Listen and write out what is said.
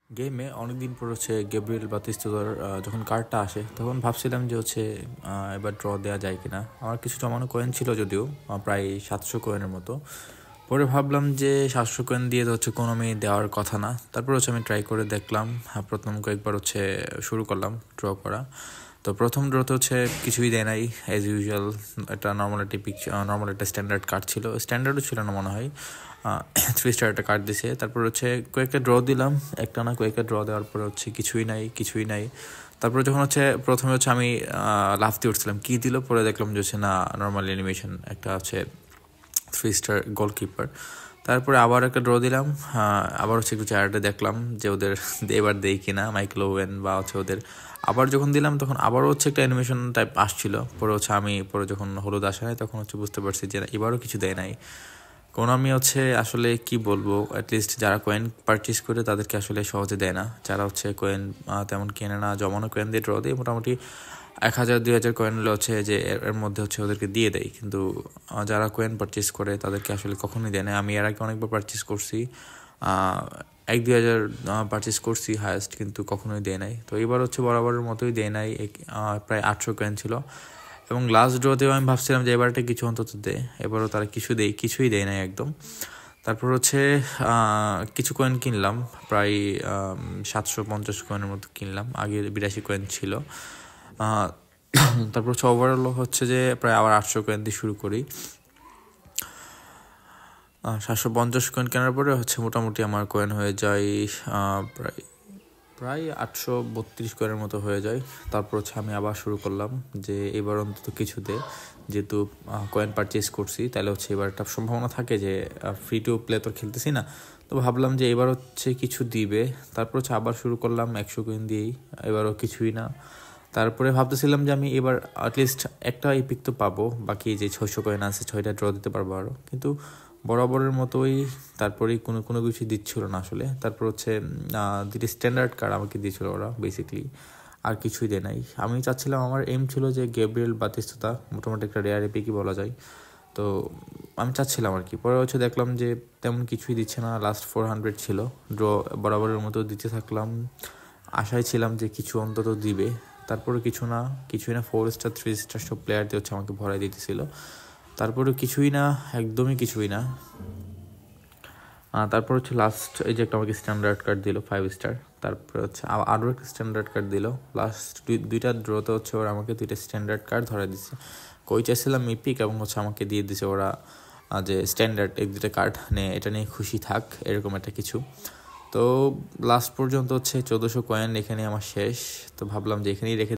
গেমে অনেকদিন পর গ্যাব্রিয়েল বাতিস্তুতার যখন কার্ডটা আসে তখন ভাবছিলাম যে এবার ড্র দেওয়া যায় কিনা। আমার কিছু জমানো কয়েন ছিল, যদিও প্রায় 700 কয়েনের মতো। পরে ভাবলাম যে 700 কয়েন দিয়ে তো কোনোমি দেওয়ার কথা না। তারপর আমি ট্রাই করে দেখলাম। প্রথম কয়েকবার শুরু করলাম ড্র করা। তো প্রথম ড্রতে কিছুই দেয় নাই, অ্যাজ ইউজুয়াল। একটা নর্মাল একটা স্ট্যান্ডার্ড কার্ড ছিল, স্ট্যান্ডার্ডও ছিল না মনে হয়। 3 স্টার একটা কার্ড দিছে। তারপর কয়েকটা ড্র দিলাম, একটা না কয়েকটা ড্র দেওয়ার পরে কিছুই নাই। তারপরে যখন প্রথমে আমি লাফ দিয়ে উঠছিলাম, কী দিল, পরে দেখলাম যে না, নর্মাল অ্যানিমেশন একটা 3 স্টার গোলকিপার। তারপরে আবার একটা ড্র দিলাম, আবার একটু চার্টে দেখলাম যে ওদের এবার দেই কিনা মাইকেল ওয়েন বা ওদের। আবার যখন দিলাম তখন আবারও একটা অ্যানিমেশন টাইপ আসছিল। পরে আমি যখন হলুদ আসা হয় তখন বুঝতে পারছি যে এবারও কিছু দেয় নাই। কোনামি আসলে কি বলবো, অ্যাটলিস্ট যারা কয়েন পারচেস করে তাদেরকে আসলে সহজে দেয় না। যারা কয়েন তেমন কেনে না, জমানো কয়েন দিয়ে ড্র দিয়ে মোটামুটি 1000-2000 কয়েন হলে যে এর মধ্যে ওদেরকে দিয়ে দেয়। কিন্তু যারা কয়েন পারচেস করে তাদেরকে আসলে কখনোই দেয় না। আমি এর আগে অনেকবার পারচেস করছি, 1-2000 পারচেস করছি হায়েস্ট, কিন্তু কখনোই দেয় নাই। তো এবার বরাবরের মতোই দেয় নাই। প্রায় 800 কয়েন ছিল, এবং লাস্ট ড্রতেও আমি ভাবছিলাম যে এবারটা কিছু অন্তত দেয়। এবারও তারা কিছুই দেয় নাই একদম। তারপর কিছু কয়েন কিনলাম, প্রায় 750 কয়েনের মতো কিনলাম। আগে 82 কয়েন ছিল। তারপর ওভারঅল যে প্রায় আবার 800 কয়েন দিয়ে শুরু করি। 750 কয়েন কেনার পরে মোটামুটি আমার কয়েন হয়ে যায় প্রায় 832 কয়েনের মতো হয়ে যায়। তারপর আমি আবার শুরু করলাম যে এবার অন্তত কিছু দে, যেহেতু কয়েন পারচেস করছি, তাহলে এবার একটা সম্ভাবনা থাকে যে ফ্রি টু প্লে তো খেলতেছি না। তো ভাবলাম যে এবার কিছু দিবে। তারপর আবার শুরু করলাম 100 কয়েন দিয়েই, এবারও কিছুই না। তারপরে ভাবতেছিলাম যে আমি এবার অ্যাটলিস্ট একটা ইপিক তো পাবো, বাকি যে 600 কয়েন আছে 6টা ড্র দিতে পারবো আরও, কিন্তু বরাবরের মতোই তারপরেই কোনো কিছু দিচ্ছিল না আসলে। তারপর দুটি স্ট্যান্ডার্ড কার্ড আমাকে দিয়েছিল ওরা বেসিক্যালি, আর কিছুই দেয় নাই। আমি চাচ্ছিলাম, আমার এম ছিল যে গ্যাব্রিয়েল বাতিস্তুতা মোটামুটি একটা রেয়ার ইপিকই বলা যায়। তো আমি চাচ্ছিলাম আর কি। পরে দেখলাম যে তেমন কিছুই দিচ্ছে না। লাস্ট 400 ছিল, ড্র বরাবরের মতো দিতে থাকলাম। আশায় ছিলাম যে কিছু অন্তত দিবে। তারপরে কিছুই না। 4 স্টার 3 স্টার সব প্লেয়ার দিয়ে আমাকে ভরাই দিতেছিল। তারপরে কিছুই না, একদমই কিছুই না। তারপর লাস্ট এই যে একটা আমাকে স্ট্যান্ডার্ড কার্ড দিল 5 স্টার। তারপরে আরও একটা স্ট্যান্ডার্ড কার্ড দিল। লাস্ট দুইটা ড্রতে ওরা আমাকে 2টা স্ট্যান্ডার্ড কার্ড ধরা দিচ্ছে। কই চাইছিলাম ইপিক, এবং আমাকে দিয়ে দিছে ওরা যে স্ট্যান্ডার্ড এই 2টা কার্ড নিয়ে, এটা নিয়ে খুশি থাক, এরকম একটা কিছু। তো লাস্ট পর্যন্ত 1400 কয়েন এখানে আমার শেষ। তো ভাবলাম যে এখানেই রেখে